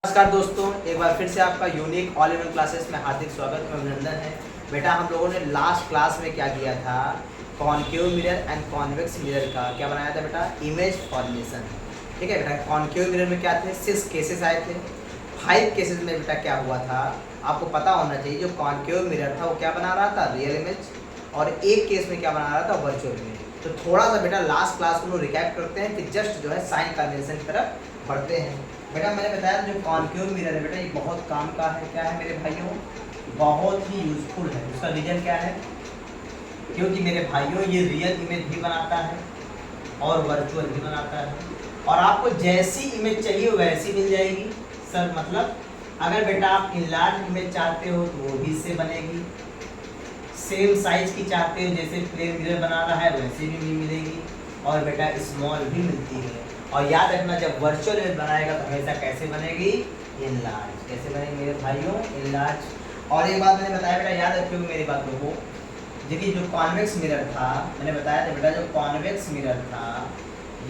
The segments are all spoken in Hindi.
नमस्कार दोस्तों, एक बार फिर से आपका unique all in one classes में हार्दिक स्वागत एवं अभिनंदन है। बेटा हम लोगों ने लास्ट क्लास में क्या किया था, concave mirror and convex mirror का क्या बनाया था बेटा, इमेज फॉर्मेशन। ठीक है बेटा, कॉनकेव मिरर में क्या थे, 6 केसेस आए थे। 5 केसेस में बेटा क्या हुआ था आपको पता होना चाहिए। जो कॉनकेव मिरर था वो क्या बना रहा था, रियल इमेज, और एक केस में क्या बना रहा था, वर्चुअल इमेज। तो थोड़ा सा बेटा लास्ट क्लास को रिकैप करते हैं, फिर जस्ट जो है साइन कन्वेंशन की तरफ बढ़ते हैं। बेटा मैंने बताया जो कॉनकेव मिरर है बेटा ये बहुत काम का है। क्या है मेरे भाइयों, बहुत ही यूजफुल है। उसका रीजन क्या है, क्योंकि मेरे भाइयों ये रियल इमेज भी बनाता है और वर्चुअल भी बनाता है, और आपको जैसी इमेज चाहिए वैसी मिल जाएगी। सर मतलब अगर बेटा आप इनलार्ज इमेज चाहते हो तो वो भी इससे बनेगी, सेम साइज की चाहते हो जैसे प्लेन मिरर बना रहा है वैसे भी मिलेगी, और बेटा स्मॉल भी मिलती है। और याद रखना जब वर्चुअल इमेज बनाएगा तो हमेशा कैसे बनेगी, इनलार्ज। कैसे बनेगी मेरे भाइयों, इनलार्ज। और एक बात मैंने बताया बेटा, याद रखिएगा मेरी बातों को। देखिए जो कॉन्वेक्स मिरर था, मैंने बताया था बेटा जो कॉन्वेक्स मिरर था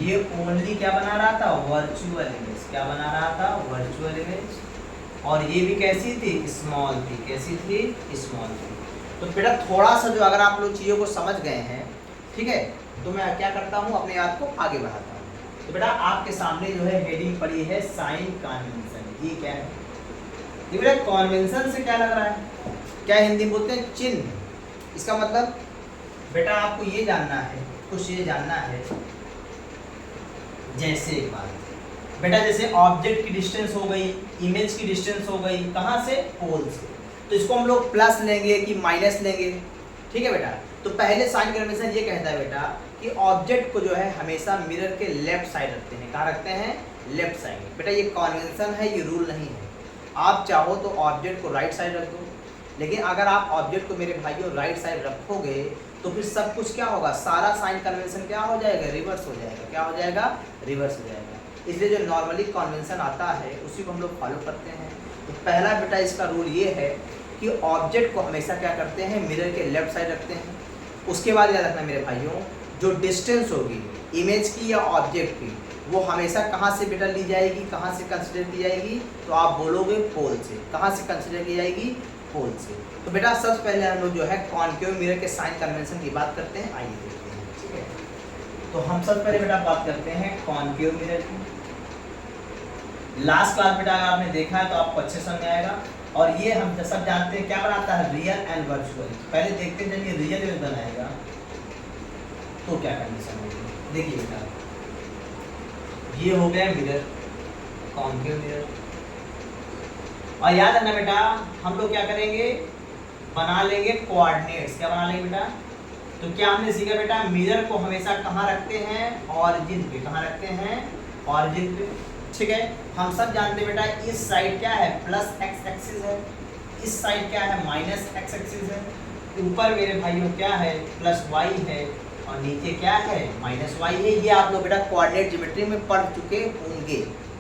ये ओनली क्या बना रहा था, वर्चुअल इमेज। क्या बना रहा था, वर्चुअल इमेज। और ये भी कैसी थी, स्मॉल थी। कैसी थी, स्मॉल थी। तो बेटा थोड़ा सा जो अगर आप लोग चीज़ों को समझ गए हैं, ठीक है, तो मैं क्या करता हूँ अपने आप को आगे बढ़ाता हूँ। तो बेटा आपके सामने जो है हेडिंग पड़ी है साइन कन्वेंशन। ये क्या है, ये बेटा कन्वेंशन से क्या लग रहा है, क्या हिंदी में बोलते हैं, चिन्ह। इसका मतलब बेटा आपको ये जानना है, कुछ ये जानना है। जैसे एक बात बेटा, जैसे ऑब्जेक्ट की डिस्टेंस हो गई, इमेज की डिस्टेंस हो गई, कहाँ से, पोल से। तो इसको हम लोग प्लस लेंगे कि माइनस लेंगे, ठीक है बेटा। तो पहले साइन कन्वेंशन ये कहता है बेटा कि ऑब्जेक्ट को जो है हमेशा मिरर के लेफ्ट साइड रखते हैं। कहाँ रखते हैं, लेफ्ट साइड। बेटा ये कन्वेंशन है, ये रूल नहीं है। आप चाहो तो ऑब्जेक्ट को राइट साइड रख दो, लेकिन अगर आप ऑब्जेक्ट को मेरे भाइयों राइट साइड रखोगे तो फिर सब कुछ क्या होगा, सारा साइन कन्वेंशन क्या हो जाएगा, रिवर्स हो जाएगा। क्या हो जाएगा, रिवर्स हो जाएगा। इसलिए जो नॉर्मली कन्वेंशन आता है उसी को हम लोग फॉलो करते हैं। तो पहला बेटा इसका रूल ये है कि ऑब्जेक्ट को हमेशा क्या करते हैं, मिरर के लेफ्ट साइड रखते हैं। उसके बाद याद रखना मेरे भाइयों, जो डिस्टेंस होगी इमेज की या ऑब्जेक्ट की, वो हमेशा कहाँ से बेटा ली जाएगी, कहाँ से कंसिडर की जाएगी, तो आप बोलोगे पोल से। कहाँ से कंसिडर की जाएगी, पोल से। तो बेटा सबसे पहले हम लोग जो है कॉनकेव मिरर के साइन कन्वेंशन की बात करते हैं, आइए देखते हैं। ठीक है, तो हम सबसे पहले बेटा बात करते हैं कॉनकेव मिरर की। लास्ट क्लास बेटा अगर आपने देखा है तो आपको अच्छे समझ में आएगा। और ये हम सब जानते हैं क्या बनाता है, रियल एंड वर्चुअल। पहले देखते हैं जब ये रियल इमेज बनाएगा तो क्या कंडीशन होगी। देखिए बेटा ये हो गया मिरर, कॉनकेव मिरर। और याद रखना बेटा हम लोग क्या करेंगे, बना लेंगे कोऑर्डिनेट्स। क्या बना लेंगे बेटा, तो क्या हमने सीखा बेटा, मिरर को हमेशा कहाँ रखते हैं, ऑरिजिन पे। कहाँ रखते हैं, ऑरिजिन पे। ठीक है, हम सब जानते हैं बेटा इस साइड क्या है, प्लस एक्स एक्सिस है, इस साइड क्या है, माइनस एक्स एक्सिस है। ऊपर मेरे भाइयों क्या है, प्लस वाई है, और नीचे क्या है, माइनस वाई है। ये आप लोग बेटा कोऑर्डिनेट ज्योमेट्री में पढ़ चुके होंगे,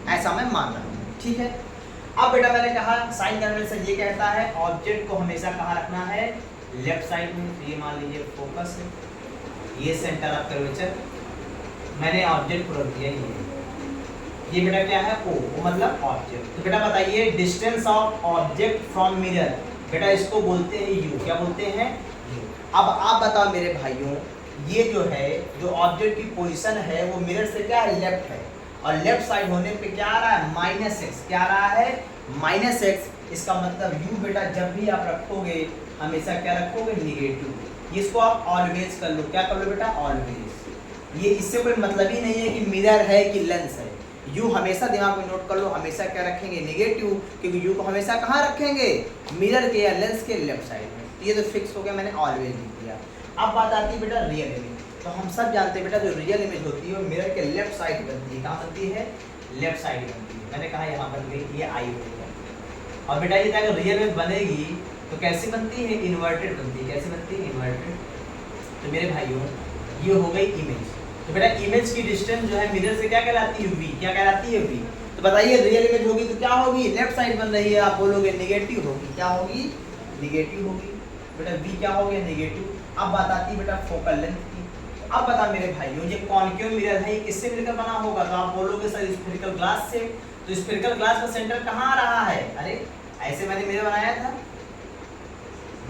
ऐसा मैं मान रहा हूँ। ठीक है, अब बेटा मैंने कहा साइन कन्वेंशन ये कहता है ऑब्जेक्ट को हमेशा कहाँ रखना है, लेफ्ट साइड में। ये मान लीजिए फोकस है, ये सेंटर ऑफ कर्वेचर, मैंने ऑब्जेक्ट को रख दिया ये बेटा क्या है, ओ मतलब ऑब्जेक्ट। तो बेटा बताइए distance of object from mirror, बेटा इसको बोलते हैं यू। क्या बोलते हैं, यू। अब आप बताओ मेरे भाइयों, ये जो है जो ऑब्जेक्ट की पोजीशन है वो मिरर से क्या है, लेफ्ट है, और लेफ्ट साइड होने पे क्या आ रहा है, माइनस एक्स। क्या आ रहा है, माइनस एक्स। इसका मतलब यू बेटा जब भी आप रखोगे हमेशा क्या रखोगे, निगेटिव। इसको आप ऑलवेज कर लो। क्या कर लो बेटा, ऑलवेज। ये इससे कोई मतलब ही नहीं है कि मिरर है कि लेंस है। यू हमेशा दिमाग में नोट कर लो, हमेशा क्या रखेंगे, निगेटिव, क्योंकि यू को हमेशा कहाँ रखेंगे, मिरर के या लेंस के लेफ्ट साइड में। ये तो फिक्स हो गया, मैंने ऑलवेज लिख दिया। अब बात आती है बेटा रियल इमेज। तो हम सब जानते हैं बेटा जो रियल इमेज होती है वो मिरर के लेफ्ट साइड बनती है। कहाँ बनती है, लेफ्ट साइड बनती है। मैंने कहा यहाँ बन गई, ये आई हो गया। और बेटा ये अगर रियल इमेज बनेगी तो कैसी बनती है, इन्वर्टेड बनती है। कैसे बनती है, इन्वर्टेड। तो मेरे भाइयों ये हो गई इमेज। तो बेटा इमेज की डिस्टेंस जो है मिरर से क्या कहलाती है, वी। क्या कहलाती है, वी। तो बताइए रियल इमेज होगी तो क्या होगी, लेफ्ट साइड बन रही है, आप बोलोगे निगेटिव होगी। क्या होगी, निगेटिव होगी। बेटा वी क्या हो गया, निगेटिव। अब बात आती है बेटा फोकल लेंथ की। अब बता मेरे भाइयों ये कॉनकेव मिरर है, ये किससे मिलकर बना होगा, तो आप बोलोगे सर स्फेरिकल ग्लास से। तो स्फेरिकल ग्लास का सेंटर कहाँ आ रहा है? अरे ऐसे मैंने मिरर बनाया था,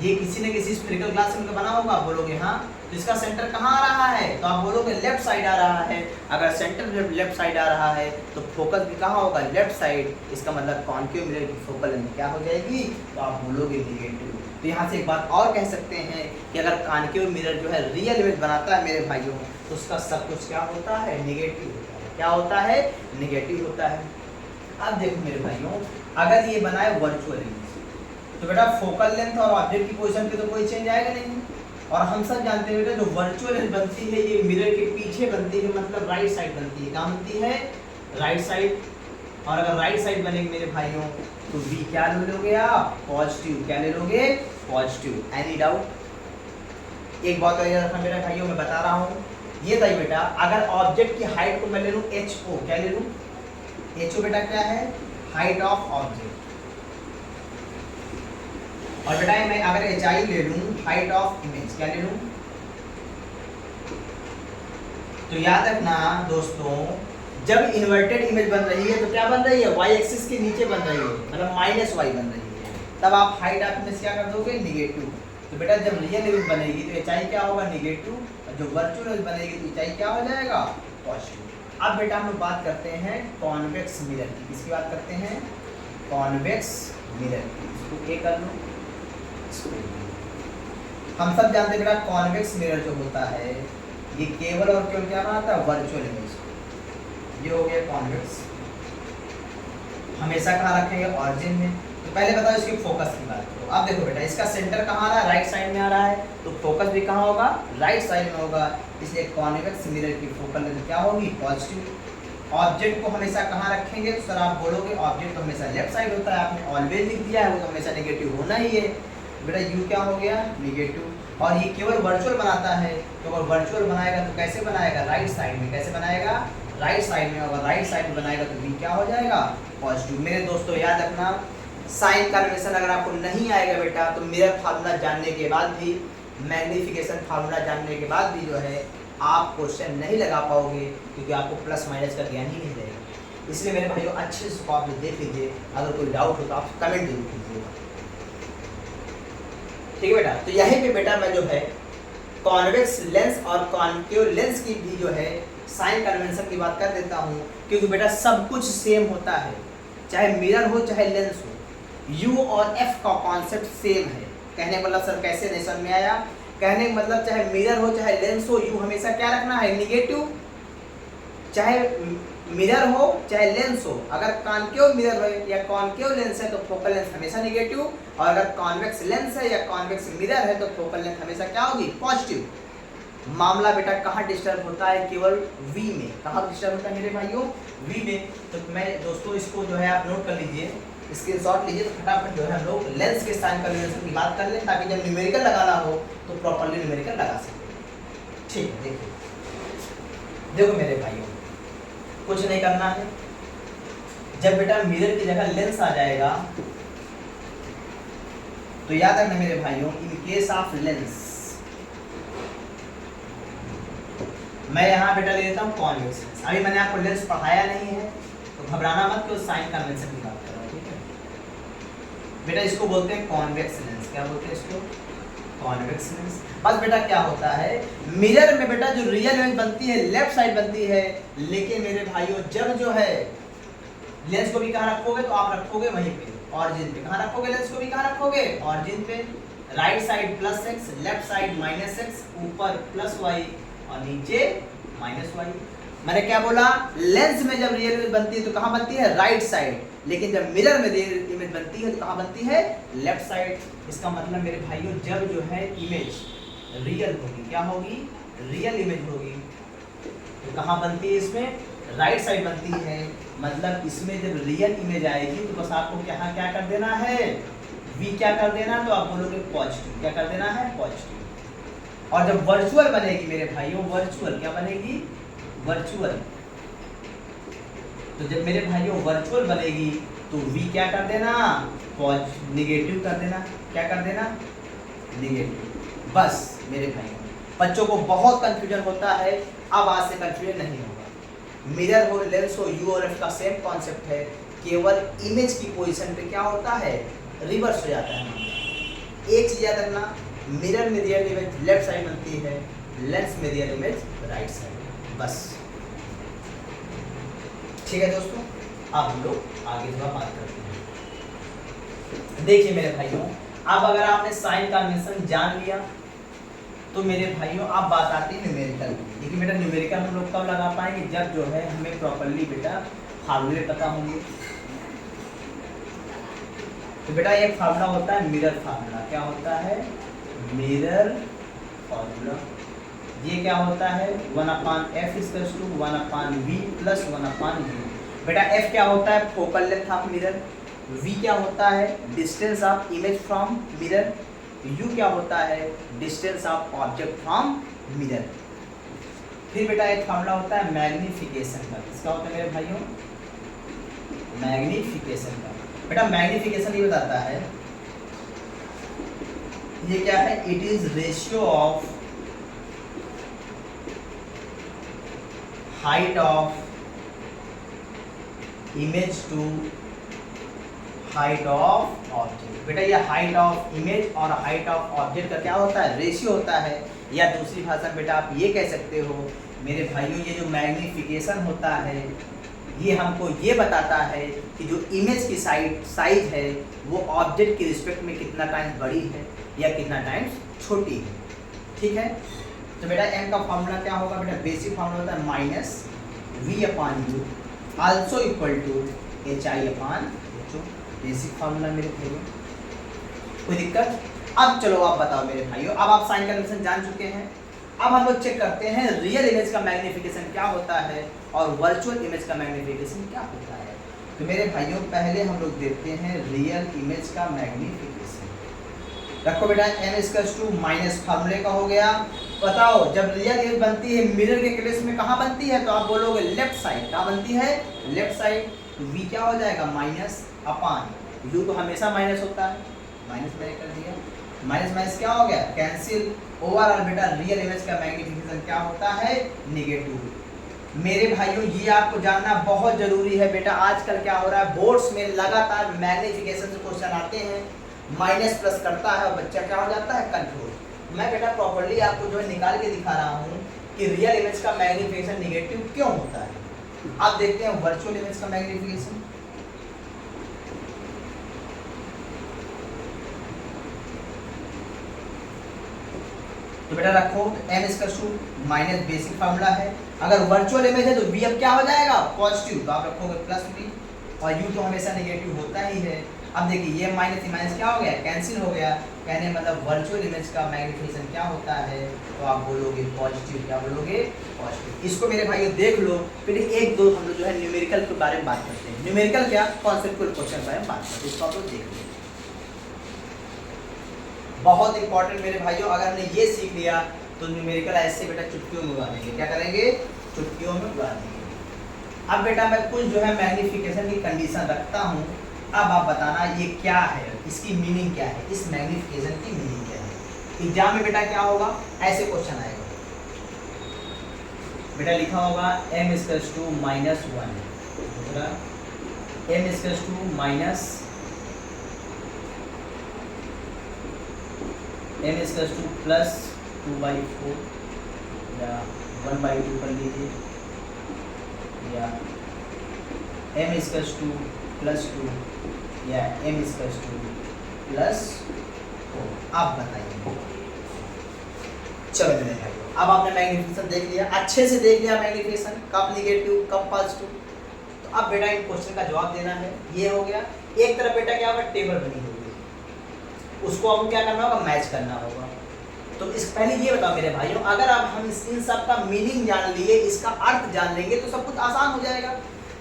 ये किसी न किसी स्फेरिकल ग्लास से बना होगा, आप बोलोगे हाँ। तो इसका सेंटर कहाँ आ रहा है? तो आप बोलोगे लेफ्ट साइड आ रहा है। अगर सेंटर जब लेफ्ट साइड आ रहा है तो फोकस भी कहाँ होगा? Left side. इसका मतलब कॉन्केव मिरर की फोकल लेंथ क्या हो जाएगी? तो आप बोलोगे निगेटिव। तो यहाँ से एक बात और कह सकते हैं कि अगर कॉन्केव मिरर जो है रियल इमेज बनाता है मेरे भाइयों, तो उसका सब कुछ क्या होता है? निगेटिव होता है। क्या होता है? निगेटिव होता है। अब देखो मेरे भाइयों, अगर ये बना है वर्चुअल इमेज, तो बेटा फोकल लेंथ और ऑब्जेक्ट की पोजीशन पे तो कोई चेंज आएगा नहीं। और हम सब जानते हैं बेटा जो वर्चुअल इमेज बनती है ये मिरर के पीछे बनती है, मतलब राइट साइड बनती है। कहाँ बनती है? Right side. और अगर राइट साइड बनेगी मेरे भाइयों तो V क्या ले लोगे आप? पॉजिटिव। क्या ले लोगे? पॉजिटिव। Any doubt? एक बात और याद रखना मेरे भाइयों, मैं बता रहा हूँ, ये था बेटा अगर ऑब्जेक्ट की हाइट को मैं ले लूँ HO, क्या ले लूँ? HO बेटा क्या है? Height of object. और बेटा मैं अगर HI ले लूं, हाइट ऑफ इमेज, क्या ले लूं? तो याद रखना दोस्तों, जब इन्वर्टेड इमेज बन रही है तो क्या बन रही है? y एक्सिस के नीचे बन रही है, मतलब -y बन रही है। तब आप हाइट ऑफ इमेज क्या कर दोगे? निगेटिव। तो बेटा जब रियल इमेज बनेगी तो HI क्या होगा? निगेटिव। और जो वर्चुअल इमेज बनेगी तो HI क्या हो जाएगा? पॉजिटिव। अब बेटा हम लोग बात करते हैं कॉन्वेक्स मिरर की। किसकी बात करते हैं? कॉन्वेक्स मिरर की। इसको A कर लो। हम सब जानते हैं बेटा कॉन्वेक्स मिरर जो होता है ये केवल और केवल क्या बनाता है? Virtual image. ये हो गया कॉन्वेक्स। हमेशा कहाँ रखेंगे? ऑरिजिन में। तो पहले बताओ इसकी फोकस की बात करो। अब देखो बेटा इसका सेंटर कहाँ आ रहा है? राइट साइड में आ रहा है, तो फोकस भी कहाँ होगा? राइट साइड में होगा। इसलिए कॉन्वेक्स मिरर की फोकल लेंथ क्या होगी? पॉजिटिव। ऑब्जेक्ट को हमेशा कहाँ रखेंगे? तो सर आप बोलोगे ऑब्जेक्ट तो हमेशा लेफ्ट साइड होता है, आपने ऑलवेज लिख दिया है, वो तो हमेशा नेगेटिव होना ही है। बेटा U क्या हो गया? निगेटिव। और ये केवल वर्चुअल बनाता है, तो अगर वर्चुअल बनाएगा तो कैसे बनाएगा? राइट साइड में। कैसे बनाएगा? राइट साइड में। अगर राइट साइड में बनाएगा तो V क्या हो जाएगा? पॉजिटिव। मेरे दोस्तों याद रखना, साइन कन्वेंशन अगर आपको नहीं आएगा बेटा तो मिरर फार्मूला जानने के बाद भी, मैग्नीफिकेशन फार्मूला जानने के बाद भी जो है आप क्वेश्चन नहीं लगा पाओगे, क्योंकि आपको प्लस माइनस का ज्ञान ही नहीं रहेगा। इसलिए मेरे भाइयों अच्छे से आप देख लीजिए, अगर कोई डाउट हो तो आप कमेंट जरूर कीजिएगा। ठीक है बेटा, तो यहीं पे बेटा मैं जो है कॉन्वेक्स लेंस और कॉन्केव लेंस की भी जो है साइन कन्वेंशन की बात कर देता हूँ, क्योंकि बेटा सब कुछ सेम होता है, चाहे मिरर हो चाहे लेंस हो। U और F का कॉन्सेप्ट सेम है। कहने का मतलब सर कैसे नहीं समझ में आया? कहने का मतलब चाहे मिरर हो चाहे लेंस हो, U हमेशा क्या रखना है? निगेटिव। चाहे मिरर हो चाहे लेंस हो, अगर कॉन्केव मिरर है या कॉन्केव लेंस है तो फोकल लेंथ हमेशा निगेटिव, और अगर कॉन्वेक्स लेंस है या कॉन्वेक्स मिरर है तो फोकल लेंथ हमेशा क्या होगी? पॉजिटिव। मामला बेटा कहाँ डिस्टर्ब होता है? केवल V में। कहाँ डिस्टर्ब होता है मेरे भाइयों? V में। तो मैं दोस्तों इसको जो है आप नोट कर लीजिए, स्क्रीनशॉट लीजिए, तो फटाफट जो है हम लोग लेंस के साइन कन्वेंशन की बात कर लें, ताकि जब न्यूमेरिकल लगाना हो तो प्रॉपर्ली न्यूमेरिकल लगा सकें। ठीक है, देखिए देखो मेरे भाइयों, कुछ नहीं करना है। जब बेटा मिरर की जगह लेंस आ जाएगा तो याद रखना मेरे भाइयों, इन केस ऑफ लेंस मैं यहाँ बेटा ले लेता हूँ कॉन्वेक्स लेंस। अभी मैंने आपको लेंस पढ़ाया नहीं है तो घबराना मत, कि साइन कन्वेंशन की बात कर रहा हूँ। ठीक है बेटा, इसको बोलते हैं कॉन्वेक्स लेंस। क्या बोलते हैं इसको? Convex lens. बस बेटा क्या होता है, मिरर में बेटा जो रियल इमेज बनती है लेफ्ट साइड बनती है, लेकिन मेरे भाइयों जब जो है लेंस को भी कहाँ रखोगे? तो आप रखोगे वहीं पे, ऑरिजिन पे। कहाँ रखोगे? लेंस को भी कहाँ रखोगे? ऑरिजिन पे। Right side +x, left side -x, ऊपर +y और नीचे -y। मैंने क्या बोला? लेंस में जब रियल इमेज बनती है तो कहाँ बनती है? Right side. लेकिन जब मिरर में रियल इमेज बनती है तो कहाँ बनती है? Left side. इसका मतलब मेरे भाइयों जब जो है इमेज रियल होगी, क्या होगी? रियल इमेज होगी, तो कहाँ बनती है? इसमें राइट साइड बनती है। मतलब इसमें जब रियल इमेज आएगी तो बस आपको यहाँ क्या कर देना है? V क्या कर देना? तो आप बोलोगे पॉजिटिव। क्या कर देना है? पॉजिटिव। और जब वर्चुअल बनेगी मेरे भाइयों, वर्चुअल क्या बनेगी? वर्चुअल। तो जब मेरे भाइयों वर्चुअल बनेगी तो V क्या कर देना? निगेटिव कर देना। क्या कर देना? निगेटिव। बस मेरे भाइयों, बच्चों को बहुत कंफ्यूजन होता है, अब आज से कंफ्यूजन नहीं होगा। मिरर हो लेंस हो, U और F का सेम कॉन्सेप्ट है, केवल इमेज की पोजीशन पे क्या होता है, रिवर्स हो जाता है मामला। एक चीज याद रखना, मिरर में रियल इमेज लेफ्ट साइड बनती है, लेंस में रियल इमेज राइट साइड, बस। ठीक है दोस्तों, अब हम लोग आगे जो बात करते हैं। देखिए मेरे भाइयों, अब अगर आपने साइन कन्वेंशन जान लिया तो मेरे भाइयों अब बात आती है न्यूमेरिकल की। देखिए बेटा, न्यूमेरिकल हम लोग कब लगा पाएंगे, जब जो है हमें प्रॉपर्ली बेटा फार्मूले पता होंगे। तो बेटा एक फार्मूला होता है मिरर फार्मूला। क्या होता है, मिरर फार्मूला। ये क्या होता है, 1/f = 1/v + 1/u। बेटा f क्या होता है, focal length of mirror. v क्या होता है, distance of image from mirror. u क्या होता है, distance of object from mirror. फिर बेटा एक फार्मूला होता है मैग्निफिकेशन का। इसका होता है मेरे भाइयों मैग्निफिकेशन का। बेटा मैग्निफिकेशन ये बताता है, ये क्या है, it is ratio of height of image to height of object. बेटा ये हाइट ऑफ इमेज और हाइट ऑफ ऑब्जेक्ट का क्या होता है, रेशियो होता है। या दूसरी भाषा में बेटा आप ये कह सकते हो मेरे भाइयों, ये जो मैग्निफिकेशन होता है ये हमको ये बताता है कि जो इमेज की साइज है वो ऑब्जेक्ट के रिस्पेक्ट में कितना टाइम्स बड़ी है या कितना टाइम्स छोटी है। ठीक है, तो बेटा m का फॉर्मूला क्या होगा, बेटा बेसिक फॉर्मूला होता है -v/u also equal to hi/ho। Basic formula मेरे भाइयों, कोई दिक्कत। अब चलो आप बताओ मेरे भाइयों, अब आप साइन कन्वेंशन जान चुके हैं। अब हम लोग चेक करते हैं रियल इमेज का मैग्नीफिकेशन क्या होता है और वर्चुअल इमेज का मैग्नीफिकेशन क्या होता है। तो मेरे भाइयों पहले हम लोग देखते हैं रियल इमेज का मैग्नीफिकेशन। रखो बेटा m - फार्मूले का हो गया। बताओ जब रियल इमेज बनती है मिरर के केस में कहाँ बनती है, तो आप बोलोगे लेफ्ट साइड। कहाँ बनती है, लेफ्ट साइड। तो v क्या हो जाएगा, -/u तो हमेशा माइनस होता है, माइनस मैंने कर दिया। माइनस माइनस क्या हो गया, कैंसिल। ओवरऑल बेटा रियल इमेज का मैग्नीफिकेशन क्या होता है, नेगेटिव। मेरे भाइयों ये आपको जानना बहुत जरूरी है बेटा। आजकल क्या हो रहा है, बोर्ड्स में लगातार मैग्नीफिकेशन से क्वेश्चन आते हैं, माइनस प्लस करता है और बच्चा क्या हो जाता है, कंफ्यूज। मैं बेटा प्रॉपर्ली आपको जो है निकाल के दिखा रहा हूँ कि रियल इमेज का मैग्नीफिकेशन नेगेटिव क्यों होता है। आप देखते हैं वर्चुअल इमेज का मैग्नीफिकेशन। तो बेटा रखो m = बेसिक फार्मूला है। अगर वर्चुअल इमेज है तो v अब क्या हो जाएगा, पॉजिटिव, तो आप रखोगे +v और u तो हमेशा नेगेटिव होता ही है। अब देखिए ये माइनस माइनस क्या हो गया, कैंसिल हो गया। कहने मतलब वर्चुअल इमेज का मैग्नीफिकेशन क्या होता है, तो आप बोलोगे पॉजिटिव। क्या बोलोगे, पॉजिटिव। इसको मेरे भाइयों देख लो। फिर एक दो हम लोग जो है न्यूमेरिकल के बारे में बात करते हैं। न्यूमेरिकल क्या, कॉन्सेप्चुअल क्वेश्चन के बारे में बात करते हैं, इसको आप लोग देख लो। बहुत इंपॉर्टेंट मेरे भाइयों, अगर हमने ये सीख लिया तो न्यूमेरिकल ऐसे बेटा चुटकियों में उड़ा देंगे। क्या करेंगे, चुटकियों में उड़ा देंगे। अब बेटा मैं कुछ जो है मैग्नीफिकेशन की कंडीशन रखता हूँ, अब आप बताना ये क्या है, इसकी मीनिंग क्या है, इस मैग्नीफिकेशन की मीनिंग क्या है। एग्जाम में बेटा क्या होगा, ऐसे क्वेश्चन आएगा। बेटा लिखा होगा m = -1, दूसरा m = +2/4 या 1/2 कर लीजिए, या m = +2 या m = +4। आप बताइए। चलो मेरे भाइयों, अब आपने मैग्नीफिकेशन देख लिया, अच्छे से देख लिया मैग्नीफिकेशन, कब नेगेटिव कब पॉजिटिव। तो अब बेटा इन क्वेश्चन का जवाब देना है। ये हो गया। एक तरफ बेटा क्या होगा, टेबल बनी होगी, उसको अब क्या करना होगा, मैच करना होगा। तो इस पहले ये बताओ मेरे भाइयों, अगर अब हम इन सब का मीनिंग जान लिए, इसका अर्थ जान लेंगे तो सब कुछ आसान हो जाएगा।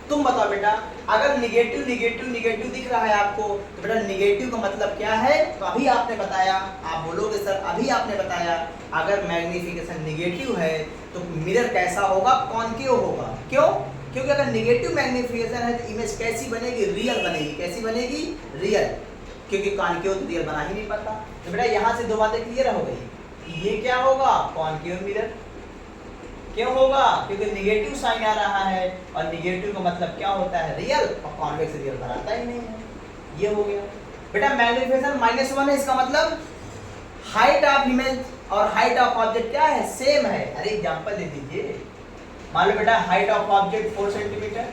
तुम बताओ बेटा, अगर निगेटिव निगेटिव निगेटिव दिख रहा है आपको, तो बेटा निगेटिव का मतलब क्या है, तो अभी आपने बताया, आप बोलोगे सर अभी आपने बताया, अगर मैग्नीफिकेशन निगेटिव है तो मिरर कैसा होगा, कॉन्केव होगा। क्यों, क्योंकि अगर निगेटिव मैग्नीफिकेशन है तो इमेज कैसी बनेगी, रियल बनेगी। कैसी बनेगी, रियल, क्योंकि कॉन्केव तो रियल बना ही नहीं पाता। तो बेटा यहाँ से दो बातें क्लियर हो गई। ये क्या होगा, कॉन्केव मिरर, क्यों होगा? क्योंकि निगेटिव साइन आ रहा है और निगेटिव का मतलब क्या होता है? रियल, और कॉन्वेक्स रियल बनाता ही नहीं है। ये हो गया बेटा। मैग्नीफिकेशन -1 है, इसका मतलब हाइट ऑफ इमेज और हाइट ऑफ ऑब्जेक्ट क्या है? सेम है। अरे एग्जांपल दे दीजिए। मान लो बेटा हाइट ऑफ ऑब्जेक्ट 4 सेंटीमीटर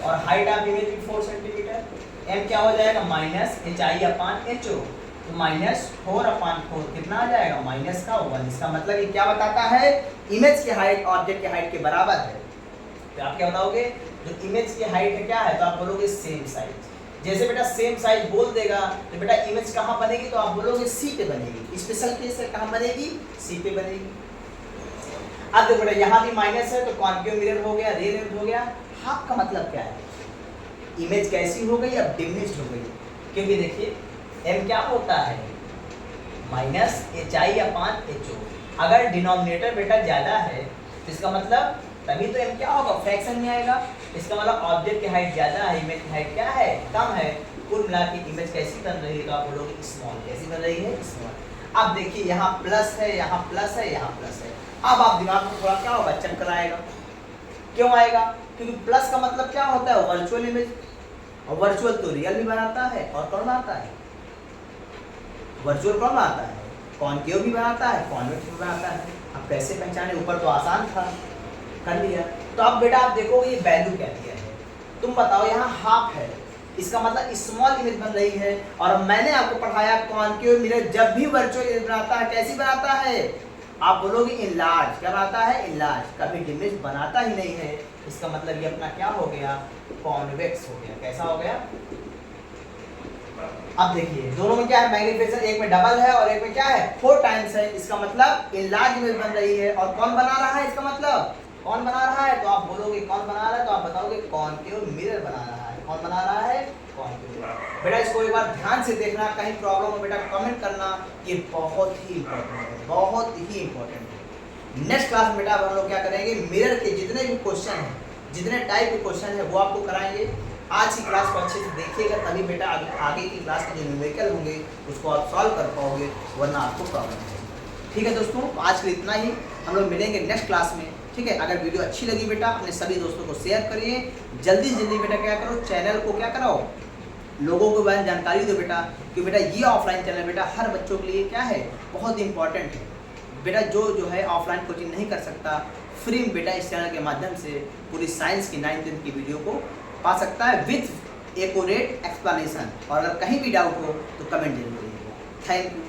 और हाइट ऑफ इमेज भी 4 सेंटीमीटर। m क्या हो जाएगा? -hi/ho। तो -4/4 कितना आ जाएगा? -1। इसका मतलब ये क्या बताता है? इमेज की हाइट ऑब्जेक्ट की हाइट के बराबर है। तो आप क्या बताओगे? जो इमेज की हाइट है क्या है? तो आप बोलोगे सेम साइज। जैसे बेटा सेम साइज बोल देगा तो बेटा इमेज कहाँ बनेगी? तो आप बोलोगे सी पे बनेगी। स्पेशल केस है, कहाँ बनेगी? सी पे बनेगी। अब देखो बेटा यहाँ भी माइनस है तो कॉन्केव मिरर हो गया, रियल इमेज हो गया। हाफ का मतलब क्या है? इमेज कैसी हो गई? अब डिमिनिश्ड हो गई। क्योंकि देखिए m क्या होता है? -hi/ho। अगर डिनोमिनेटर बेटा ज्यादा है तो इसका मतलब तभी तो m क्या होगा? फ्रैक्शन में आएगा। इसका मतलब ऑब्जेक्ट की हाइट ज्यादा है, इमेज की हाइट क्या है? कम है। कुल मिला के इमेज कैसी बन रही है? तो आप बोलोगे स्मॉल। कैसी बन रही है? स्मॉल। अब देखिए यहाँ प्लस है, यहाँ प्लस है, यहाँ प्लस है। अब आप दिमाग में थोड़ा क्या होगा? चक्कर आएगा। क्यों आएगा? क्योंकि प्लस का मतलब क्या होता है? Virtual image. और वर्चुअल तो रियल भी बनाता है। और कौन बनाता है? वर्चुअल कौन बनाता है? कॉन्केव भी बनाता है, कॉन्वेक्स भी बनाता है। अब कैसे पहचाने? ऊपर तो आसान था, कर लिया। तो अब बेटा आप देखोगे ये वैल्यू क्या दिया है। तुम बताओ यहाँ हाफ है, इसका मतलब स्मॉल इमेज बन रही है। और मैंने आपको पढ़ाया कॉन्केव मिरर जब भी वर्चुअल इमेज बनाता है कैसी बनाता है? आप बोलोगे इनलार्ज। क्या बनाता है? इनलार्ज। कभी डिमिनिश बनाता ही नहीं है। इसका मतलब ये अपना क्या हो गया? कॉन्वेक्स हो गया। कैसा हो गया? अब देखिए दोनों में क्या है? मैग्नीफिकेशन एक में डबल है और एक में क्या है? 4 टाइम्स है। इसका मतलब इनलार्ज इमेज बन रही है। और कौन बना रहा है? इसका मतलब कौन बना रहा है? तो आप बोलोगे कौन बना रहा है? तो आप बताओगे कॉन्केव मिरर बना रहा है। कौन बना रहा है? Concave mirror. बेटा इसको एक बार ध्यान से देखना, कहीं प्रॉब्लम हो बेटा कमेंट करना। ये बहुत ही इंपॉर्टेंट है, बहुत ही इंपॉर्टेंट है। नेक्स्ट क्लास में बेटा हम लोग क्या करेंगे? मिरर के जितने भी क्वेश्चन हैं, जितने टाइप के क्वेश्चन है वो आपको कराएंगे। आज की क्लास को अच्छे से देखिएगा, तभी बेटा आगे की क्लास के जो न्यूमेरिकल होंगे उसको आप सॉल्व कर पाओगे, वरना आपको प्रॉब्लम होगी। ठीक है दोस्तों, आज के लिए इतना ही। हम लोग मिलेंगे नेक्स्ट क्लास में। ठीक है, अगर वीडियो अच्छी लगी बेटा अपने सभी दोस्तों को शेयर करिए। जल्दी से जल्दी बेटा क्या करो? चैनल को क्या कराओ? लोगों को बारे में जानकारी दो बेटा, कि बेटा ये ऑफलाइन चैनल बेटा हर बच्चों के लिए क्या है? बहुत इंपॉर्टेंट है। बेटा जो है ऑफलाइन कोचिंग नहीं कर सकता, फ्री में बेटा इस चैनल के माध्यम से पूरी साइंस की 9th की वीडियो को पा सकता है विथ एक्यूरेट एक्सप्लेनेशन। और अगर कहीं भी डाउट हो तो कमेंट जरूर करिएगा। Thank you.